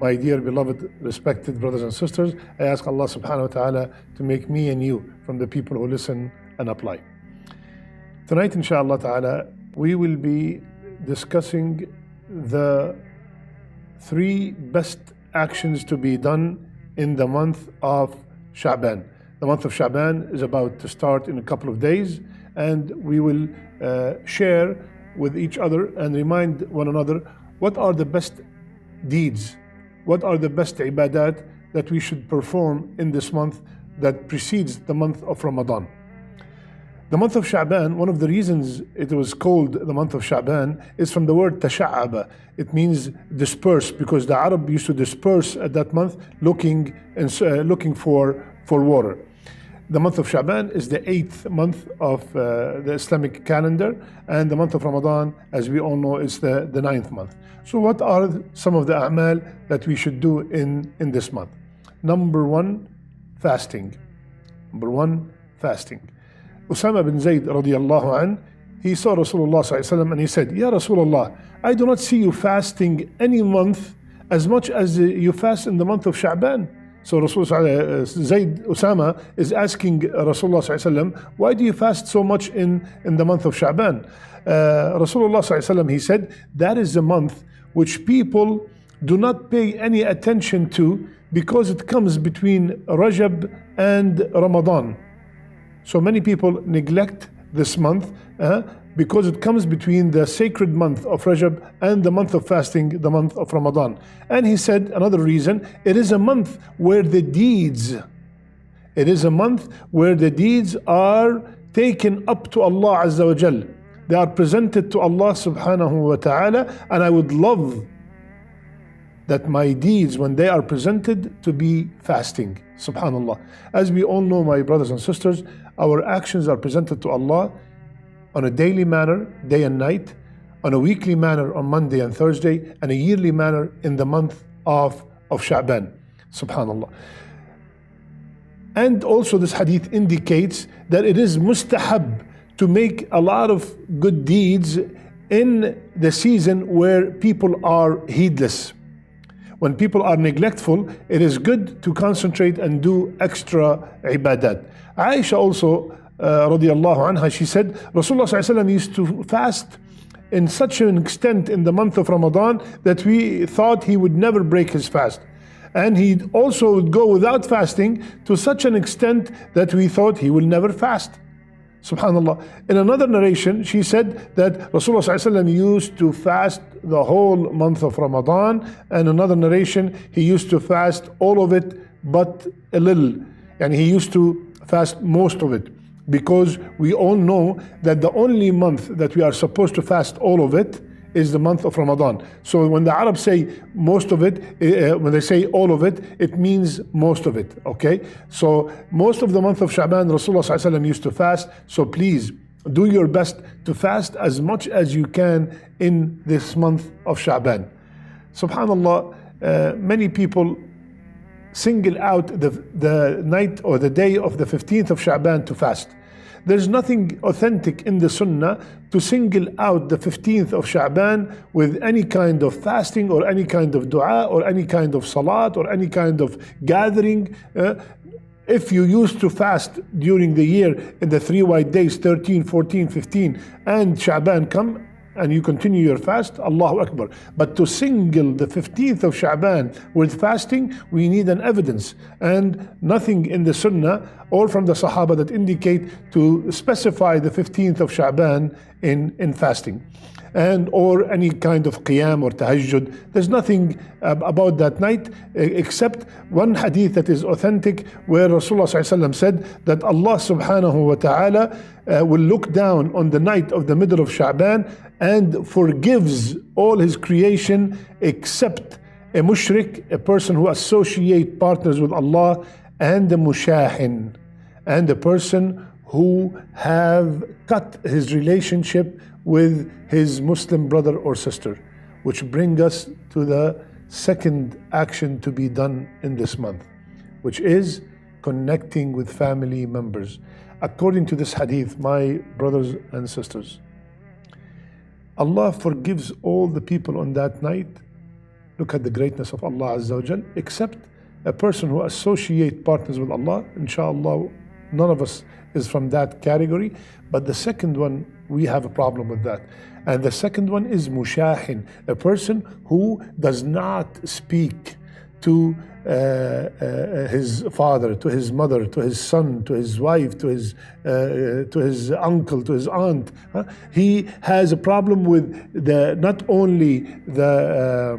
My dear, beloved, respected brothers and sisters, I ask Allah subhanahu wa ta'ala to make me and you from the people who listen and apply. Tonight, inshallah ta'ala, we will be discussing the 3 best actions to be done in the month of Shaban. The month of Shaban is about to start in a couple of days, and we will share with each other and remind one another what are the best deeds, what are the best ibadat that we should perform in this month that precedes the month of Ramadan. The month of Shaban, one of the reasons it was called the month of Shaban is from the word tasha'aba. It means disperse, because the Arab used to disperse at that month looking for water. The month of Shaban is the 8th month of the Islamic calendar, and the month of Ramadan, as we all know, is the 9th month. So what are some of the a'mal that we should do in this month? Number 1, fasting. Number 1, fasting. Usama bin Zayd radiallahu anh, he saw Rasulullah sallallahu alaihi wasallam and he said, Ya Rasulullah, I do not see you fasting any month as much as you fast in the month of Shaban. So Usama is asking Rasulullah sallallahu alaihi wasallam, why do you fast so much in the month of Shaban? Rasulullah sallallahu alaihi wasallam, he said, that is a month which people do not pay any attention to because it comes between Rajab and Ramadan. So many people neglect this month because it comes between the sacred month of Rajab and the month of fasting, the month of Ramadan. And he said another reason, it is a month where the deeds are taken up to Allah Azza wa Jal. They are presented to Allah subhanahu wa ta'ala, and I would love that my deeds, when they are presented, to be fasting. Subhanallah. As we all know, my brothers and sisters, our actions are presented to Allah on a daily manner, day and night, on a weekly manner on Monday and Thursday, and a yearly manner in the month of Sha'ban. Subhanallah. And also this hadith indicates that it is mustahab to make a lot of good deeds in the season where people are heedless. When people are neglectful, it is good to concentrate and do extra ibadat. Aisha also, radiallahu anha, she said, Rasulullah sallallahu alaihi wasallam used to fast in such an extent in the month of Ramadan that we thought he would never break his fast. And he also would go without fasting to such an extent that we thought he will never fast. Subhanallah. In another narration, she said that Rasulullah sallallahu alaihi wasallam used to fast the whole month of Ramadan, and another narration, he used to fast all of it but a little, and he used to fast most of it, because we all know that the only month that we are supposed to fast all of it is the month of Ramadan. So when the Arabs say most of it, when they say all of it, it means most of it, okay? So most of the month of Shaban, Rasulullah sallallahu alaihi wasallam used to fast. So please do your best to fast as much as you can in this month of Shaban. Subhanallah, many people single out the night or the day of the 15th of Shaban to fast. There's nothing authentic in the Sunnah to single out the 15th of Sha'ban with any kind of fasting or any kind of dua or any kind of salat or any kind of gathering. If you used to fast during the year in the 3 white days, 13, 14, 15, and Sha'ban come, and you continue your fast, Allahu Akbar. But to single the 15th of Sha'ban with fasting, we need an evidence, and nothing in the Sunnah or from the Sahaba that indicate to specify the 15th of Sha'ban in fasting, and or any kind of qiyam or tahajjud. There's nothing about that night except one hadith that is authentic, where Rasulullah ﷺ said that Allah subhanahu wa ta'ala will look down on the night of the middle of Sha'ban and forgives all his creation except a mushrik, a person who associates partners with Allah, and a mushahin, and a person who have cut his relationship with his Muslim brother or sister. Which brings us to the second action to be done in this month, which is connecting with family members. According to this hadith, my brothers and sisters, Allah forgives all the people on that night look at the greatness of Allah Azza wa Jal, except a person who associate partners with Allah. Inshallah, none of us is from that category. But the second one, we have a problem with that. And the second one is mushahin, a person who does not speak to his father, to his mother, to his son, to his wife, to his uncle, to his aunt. He has a problem with not only the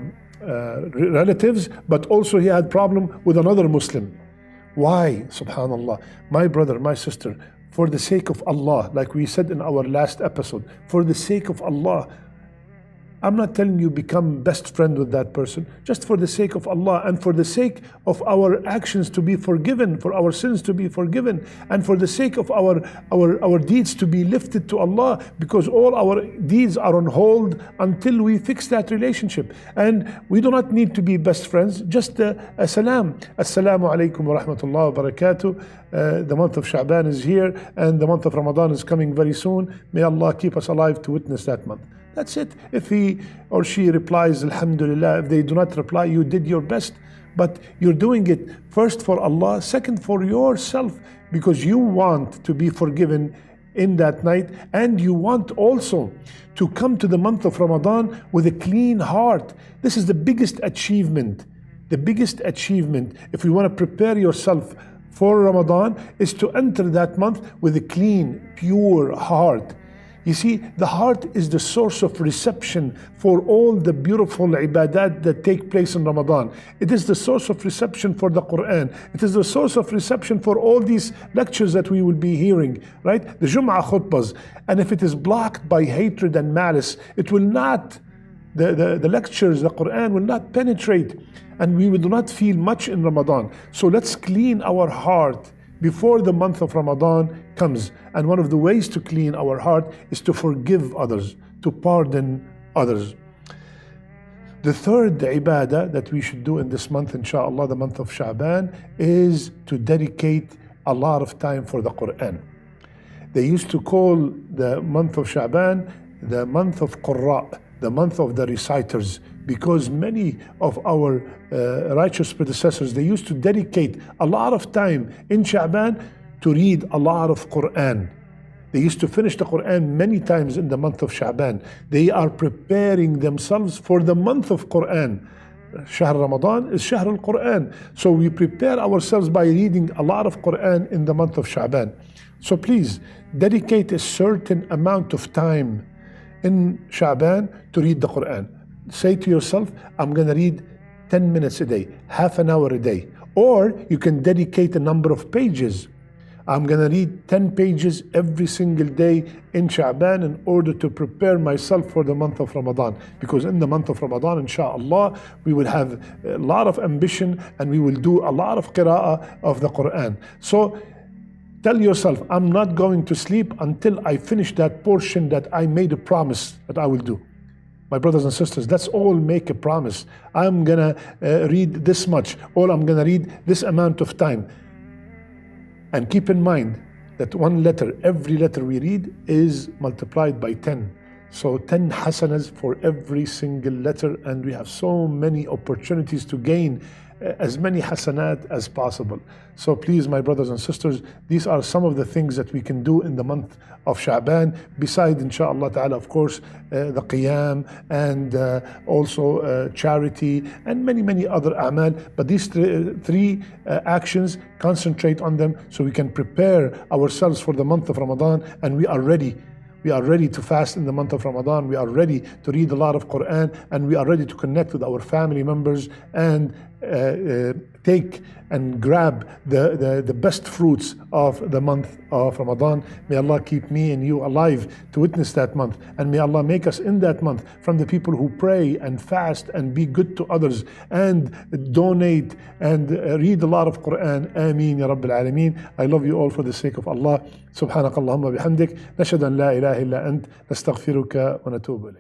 relatives, but also he had problem with another Muslim. Why? Subhanallah. My brother, my sister, for the sake of Allah, like we said in our last episode, for the sake of Allah, I'm not telling you become best friend with that person, just for the sake of Allah and for the sake of our actions to be forgiven, for our sins to be forgiven, and for the sake of our deeds to be lifted to Allah, because all our deeds are on hold until we fix that relationship. And we do not need to be best friends, just a salam. Assalamu alaikum wa rahmatullahi wa barakatuh. The month of Shaban is here and the month of Ramadan is coming very soon. May Allah keep us alive to witness that month. That's it. If he or she replies, Alhamdulillah. If they do not reply, you did your best. But you're doing it first for Allah, second for yourself, because you want to be forgiven in that night, and you want also to come to the month of Ramadan with a clean heart. This is the biggest achievement. The biggest achievement, if you want to prepare yourself for Ramadan, is to enter that month with a clean, pure heart. You see, the heart is the source of reception for all the beautiful ibadat that take place in Ramadan. It is the source of reception for the Qur'an. It is the source of reception for all these lectures that we will be hearing, right? The Jum'ah khutbahs. And if it is blocked by hatred and malice, it will not, the lectures, the Qur'an will not penetrate, and we will not feel much in Ramadan. So let's clean our heart before the month of Ramadan comes. And one of the ways to clean our heart is to forgive others, to pardon others. The third ibadah that we should do in this month, inshallah, the month of Shaban, is to dedicate a lot of time for the Qur'an. They used to call the month of Shaban the month of Qurra, the month of the reciters, because many of our righteous predecessors, they used to dedicate a lot of time in Sha'ban to read a lot of Qur'an. They used to finish the Qur'an many times in the month of Sha'ban. They are preparing themselves for the month of Qur'an. Shahr Ramadan is Shahr al-Qur'an. So we prepare ourselves by reading a lot of Qur'an in the month of Sha'ban. So please, dedicate a certain amount of time in Sha'ban to read the Qur'an. Say to yourself, I'm going to read 10 minutes a day, half an hour a day. Or you can dedicate a number of pages. I'm going to read 10 pages every single day in Sha'ban in order to prepare myself for the month of Ramadan. Because in the month of Ramadan, inshallah, we will have a lot of ambition and we will do a lot of qira'ah of the Qur'an. So tell yourself, I'm not going to sleep until I finish that portion that I made a promise that I will do. My brothers and sisters, let's all make a promise. I'm gonna read this much, or I'm gonna read this amount of time. And keep in mind that one letter, every letter we read is multiplied by 10. So 10 hasanas for every single letter, and we have so many opportunities to gain as many hasanat as possible. So please, my brothers and sisters, these are some of the things that we can do in the month of Sha'ban, besides, inshallah ta'ala, of course, the qiyam and also charity and many other a'mal. But these three actions, concentrate on them so we can prepare ourselves for the month of Ramadan, and we are ready. We are ready to fast in the month of Ramadan. We are ready to read a lot of Qur'an, and we are ready to connect with our family members and take and grab the best fruits of the month of Ramadan. May Allah keep me and you alive to witness that month, and may Allah make us in that month from the people who pray and fast and be good to others and donate and read a lot of Qur'an. Ameen ya Rabbil Alameen. I love you all for the sake of Allah. Subhanakallahumma bihamdik. Nashhadu an la ilaha illa ant. Nastaghfiruka wa natubu ilayk.